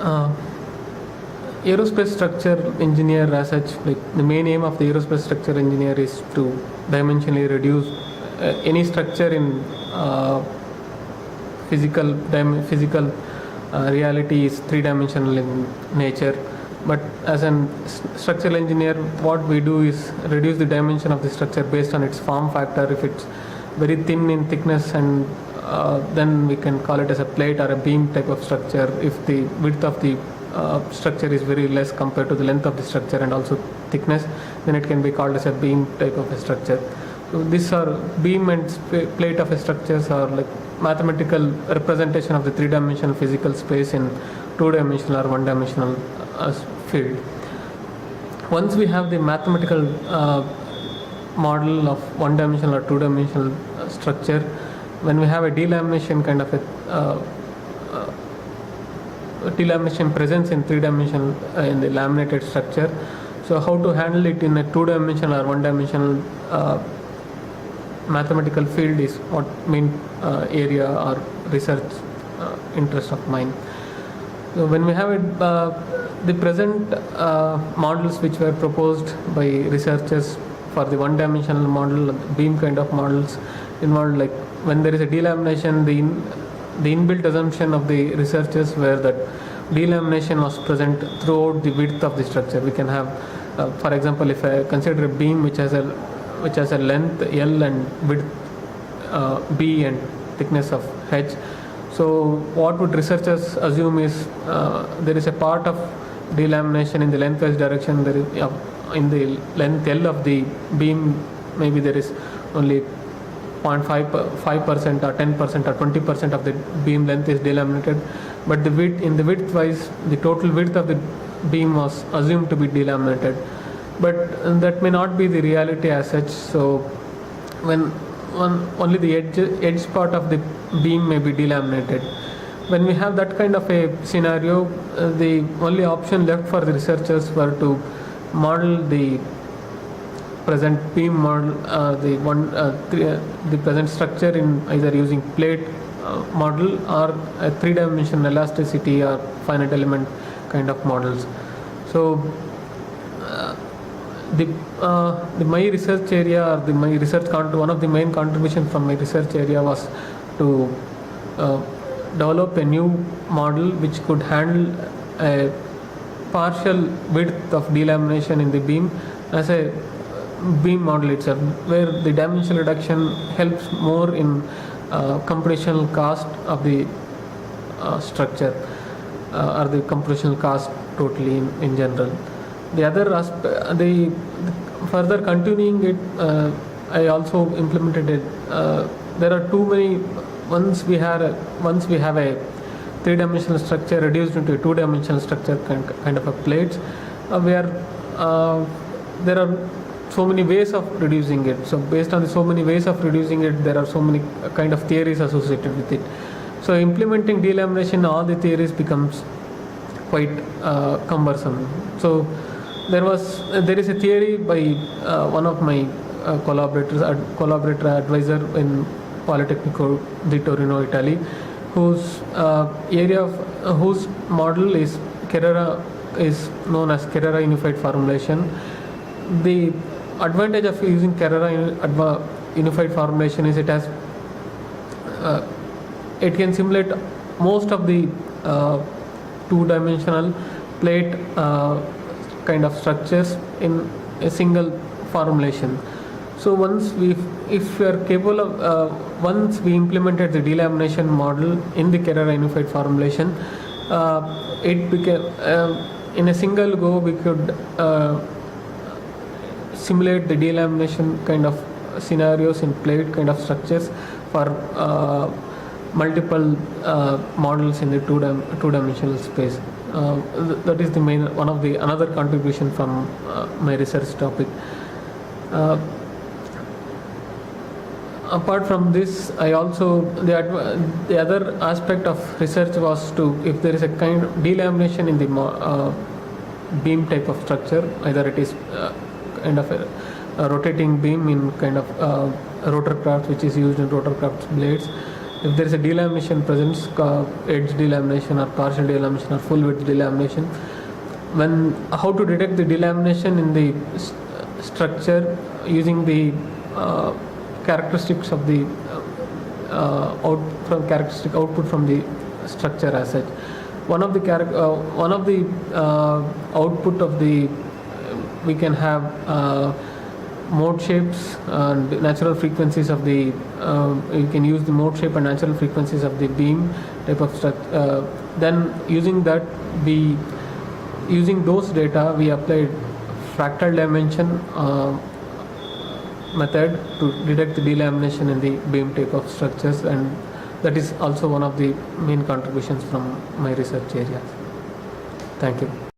Uh, Aerospace structure engineer as such, like the main aim of the aerospace structure engineer is to dimensionally reduce any structure in physical reality is three-dimensional in nature. But as an structural engineer, what we do is reduce the dimension of the structure based on its form factor. If it's very thin in thickness, and then we can call it as a plate or a beam type of structure. If the width of the structure is very less compared to the length of the structure and also thickness, then it can be called as a beam type of a structure. So these are beam and plate of a structures are like mathematical representation of the three-dimensional physical space in two-dimensional or one-dimensional field. Once we have the mathematical model of one-dimensional or two-dimensional structure, when we have a delamination kind of a delamination presence in three-dimensional in the laminated structure, so how to handle it in a two-dimensional or one-dimensional mathematical field is what main area or research interest of mine. So when we have it, the present models which were proposed by researchers for the one-dimensional model, beam kind of models involved, like when there is a delamination, the inbuilt assumption of the researchers were that delamination was present throughout the width of the structure. We can have, for example, if I consider a beam which has a length L and width B and thickness of H. So what would researchers assume is there is a part of delamination in the lengthwise direction. There is in the length L of the beam, maybe there is only 0.5% or 10% or 20% of the beam length is delaminated, but the width in the width wise, the total width of the beam was assumed to be delaminated, but that may not be the reality as such. So when only the edge part of the beam may be delaminated. When we have that kind of a scenario, the only option left for the researchers were to model the present beam model, the present structure in either using plate model or a three-dimensional elasticity or finite element kind of models. So my research area, or one of the main contributions from my research area was to develop a new model which could handle a partial width of delamination in the beam as a beam model itself, where the dimensional reduction helps more in computational cost of the structure or the computational cost totally in general. The other aspect, the further continuing it, I also implemented it. There are too many. Once we have a three-dimensional structure reduced into a two-dimensional structure kind of a plates, where there are so many ways of reducing it. So based on the so many ways of reducing it, there are so many kind of theories associated with it. So implementing delamination, all the theories becomes quite cumbersome. So there is a theory by one of my collaborator advisor in Politecnico di Torino, Italy, whose whose model is known as Carrera unified formulation. The advantage of using Carrera unified formulation is it can simulate most of the two-dimensional plate kind of structures in a single formulation. So once we implemented the delamination model in the Carrera unified formulation, it became in a single go we could simulate the delamination kind of scenarios in plate kind of structures for multiple models in the two-dimensional space. That is the main another contribution from my research topic. Apart from this, I also the other aspect of research was to, if there is a kind of delamination in the beam type of structure, either it is kind of a rotating beam in kind of rotorcraft, which is used in rotorcraft blades, if there is a delamination presence, edge delamination or partial delamination or full width delamination, when how to detect the delamination in the structure using the characteristics of the characteristic output from the structure as such. One of the output of the we can have mode shapes and natural frequencies of the you can use the mode shape and natural frequencies of the beam type of structure. Then using those data, we applied fractal dimension method to detect the delamination in the beam type of structures, and that is also one of the main contributions from my research area. Thank you.